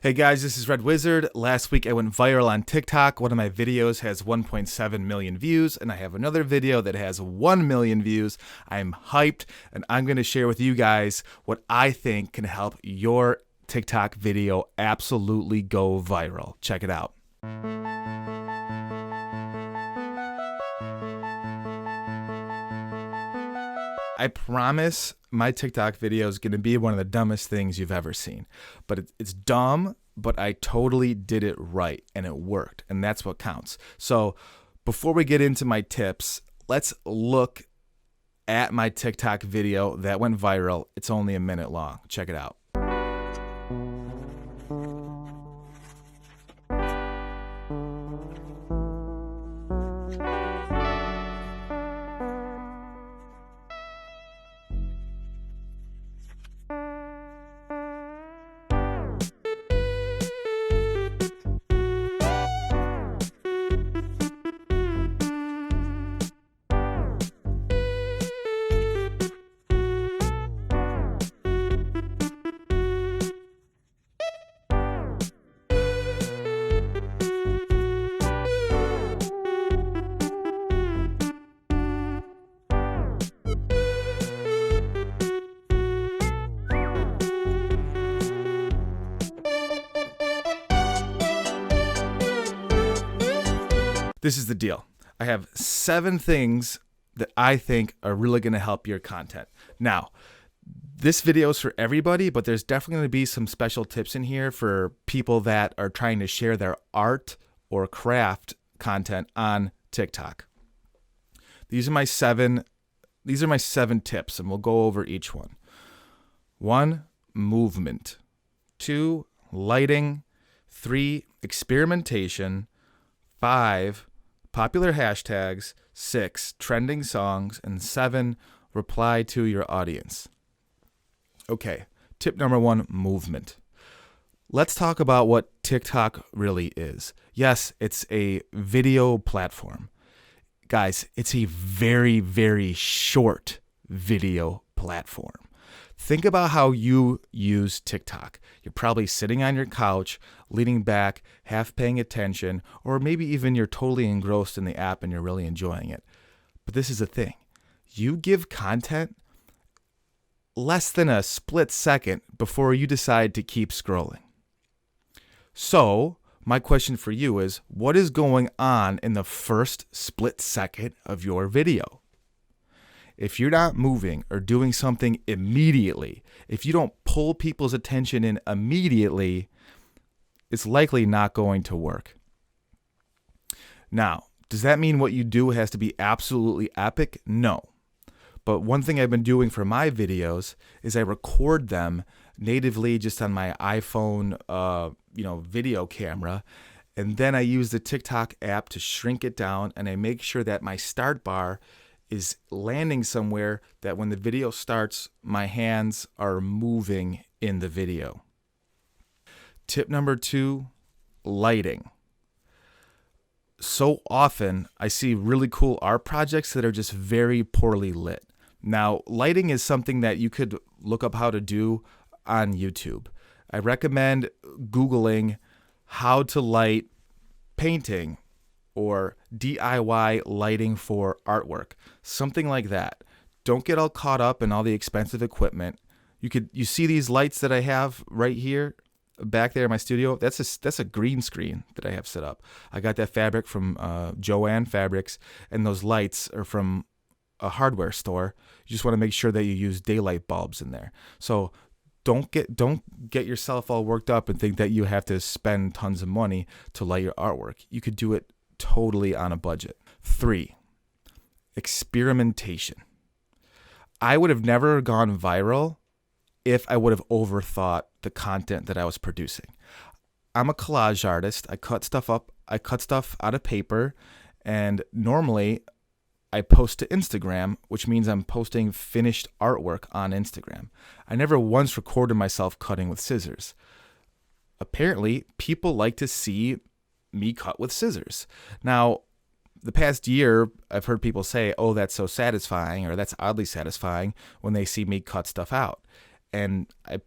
Hey guys, this is Red Wizard. Last week I went viral on TikTok. One of my videos has 1.7 million views, and I have another video that has 1 million views. I'm hyped, and I'm going to share with you guys what I think can help your TikTok video absolutely go viral. Check it out. I promise my TikTok video is going to be one of the dumbest things you've ever seen. But it's dumb, but I totally did it right, and it worked, and that's what counts. So before we get into my tips, let's look at my TikTok video that went viral. It's only a minute long. Check it out. This is the deal. I have 7 things that I think are really going to help your content. Now, this video is for everybody, but there's definitely going to be some special tips in here for people that are trying to share their art or craft content on TikTok. These are my 7 tips, and we'll go over each one. 1, movement. 2, lighting. 3, experimentation. 5, popular hashtags. 6, trending songs. And 7, reply to your audience. Okay, tip number 1, movement. Let's talk about what TikTok really is. Yes, it's a video platform. Guys, it's a very, very short video platform. Think about how you use TikTok. You're probably sitting on your couch, leaning back, half paying attention, or maybe even you're totally engrossed in the app and you're really enjoying it. But this is the thing. You give content less than a split second before you decide to keep scrolling. So, my question for you is, what is going on in the first split second of your video? If you're not moving or doing something immediately, if you don't pull people's attention in immediately, it's likely not going to work. Now, does that mean what you do has to be absolutely epic? No. But one thing I've been doing for my videos is I record them natively just on my iPhone, video camera. And then I use the TikTok app to shrink it down, and I make sure that my start bar is landing somewhere that when the video starts, my hands are moving in the video. Tip number 2, lighting. So often I see really cool art projects that are just very poorly lit. Now, lighting is something that you could look up how to do on YouTube. I recommend Googling how to light painting or DIY lighting for artwork, something like that. Don't get all caught up in all the expensive equipment. You see these lights that I have right here, back there in my studio. That's a green screen that I have set up. I got that fabric from Joann Fabrics, and those lights are from a hardware store. You just want to make sure that you use daylight bulbs in there. So don't get yourself all worked up and think that you have to spend tons of money to light your artwork. You could do it totally on a budget. 3, experimentation. I would have never gone viral if I would have overthought the content that I was producing. I'm a collage artist. I cut stuff up. I cut stuff out of paper, and normally I post to Instagram, which means I'm posting finished artwork on Instagram. I never once recorded myself cutting with scissors. Apparently, people like to see me cut with scissors. Now, the past year, I've heard people say, oh, that's so satisfying, or that's oddly satisfying when they see me cut stuff out. And I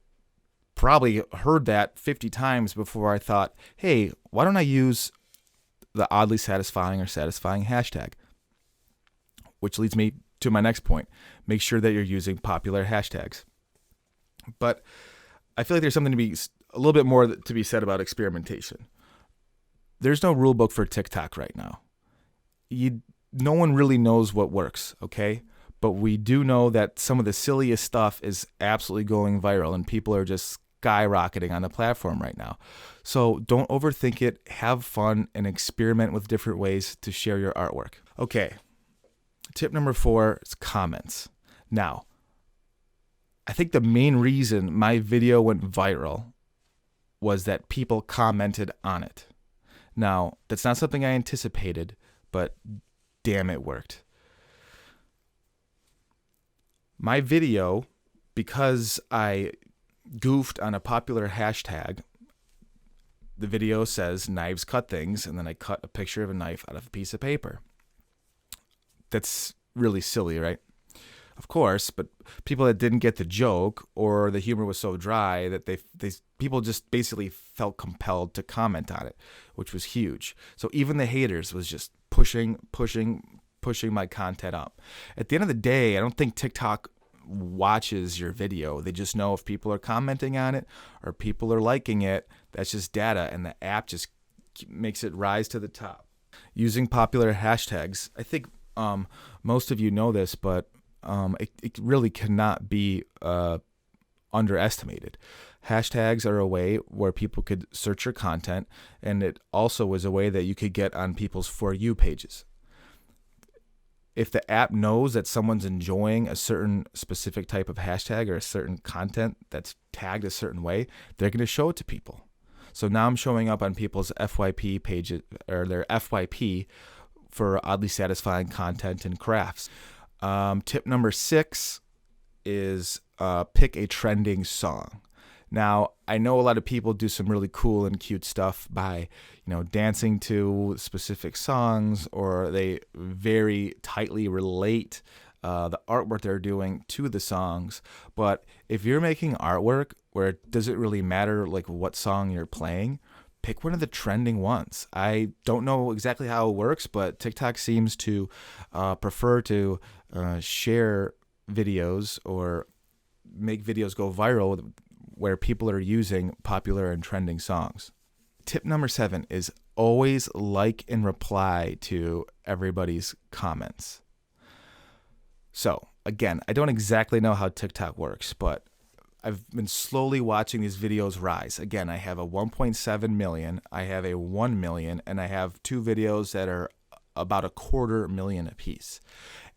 probably heard that 50 times before I thought, hey, why don't I use the oddly satisfying or satisfying hashtag? Which leads me to my next point. Make sure that you're using popular hashtags. But I feel like there's something to be a little bit more to be said about experimentation. There's no rule book for TikTok right now. No one really knows what works, okay? But we do know that some of the silliest stuff is absolutely going viral, and people are just skyrocketing on the platform right now. So don't overthink it. Have fun and experiment with different ways to share your artwork. Okay, tip number 4 is comments. Now, I think the main reason my video went viral was that people commented on it. Now, that's not something I anticipated, but damn, it worked. My video, because I goofed on a popular hashtag, the video says knives cut things, and then I cut a picture of a knife out of a piece of paper. That's really silly, right? Of course, but people that didn't get the joke or the humor was so dry that people just basically felt compelled to comment on it, which was huge. So even the haters was just pushing my content up. At the end of the day, I don't think TikTok watches your video. They just know if people are commenting on it or people are liking it. That's just data, and the app just makes it rise to the top. Using popular hashtags, I think most of you know this, but it really cannot be underestimated. Hashtags are a way where people could search your content, and it also was a way that you could get on people's For You pages. If the app knows that someone's enjoying a certain specific type of hashtag or a certain content that's tagged a certain way, they're going to show it to people. So now I'm showing up on people's FYP pages or their FYP for oddly satisfying content and crafts. Tip number 6 is pick a trending song. Now, I know a lot of people do some really cool and cute stuff by, dancing to specific songs, or they very tightly relate the artwork they're doing to the songs. But if you're making artwork where it doesn't really matter like what song you're playing, pick one of the trending ones. I don't know exactly how it works, but TikTok seems to prefer to share videos or make videos go viral where people are using popular and trending songs. Tip number 7 is always like and reply to everybody's comments. So again, I don't exactly know how TikTok works, but I've been slowly watching these videos rise. Again, I have a 1.7 million, I have a 1 million, and I have 2 videos that are about 250,000 apiece.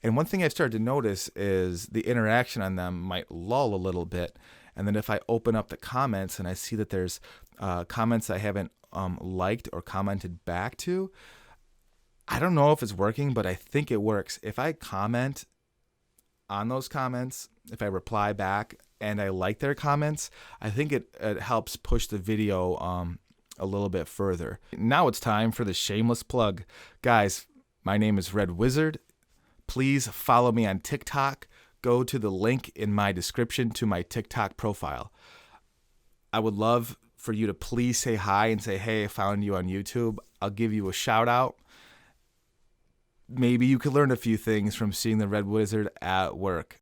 And one thing I've started to notice is the interaction on them might lull a little bit. And then if I open up the comments and I see that there's comments I haven't liked or commented back to, I don't know if it's working, but I think it works. If I comment on those comments, if I reply back and I like their comments, I think it helps push the video a little bit further. Now it's time for the shameless plug. Guys, my name is Red Wizard. Please follow me on TikTok. Go to the link in my description to my TikTok profile. I would love for you to please say hi and say, hey, I found you on YouTube. I'll give you a shout out. Maybe you could learn a few things from seeing the Red Wizard at work.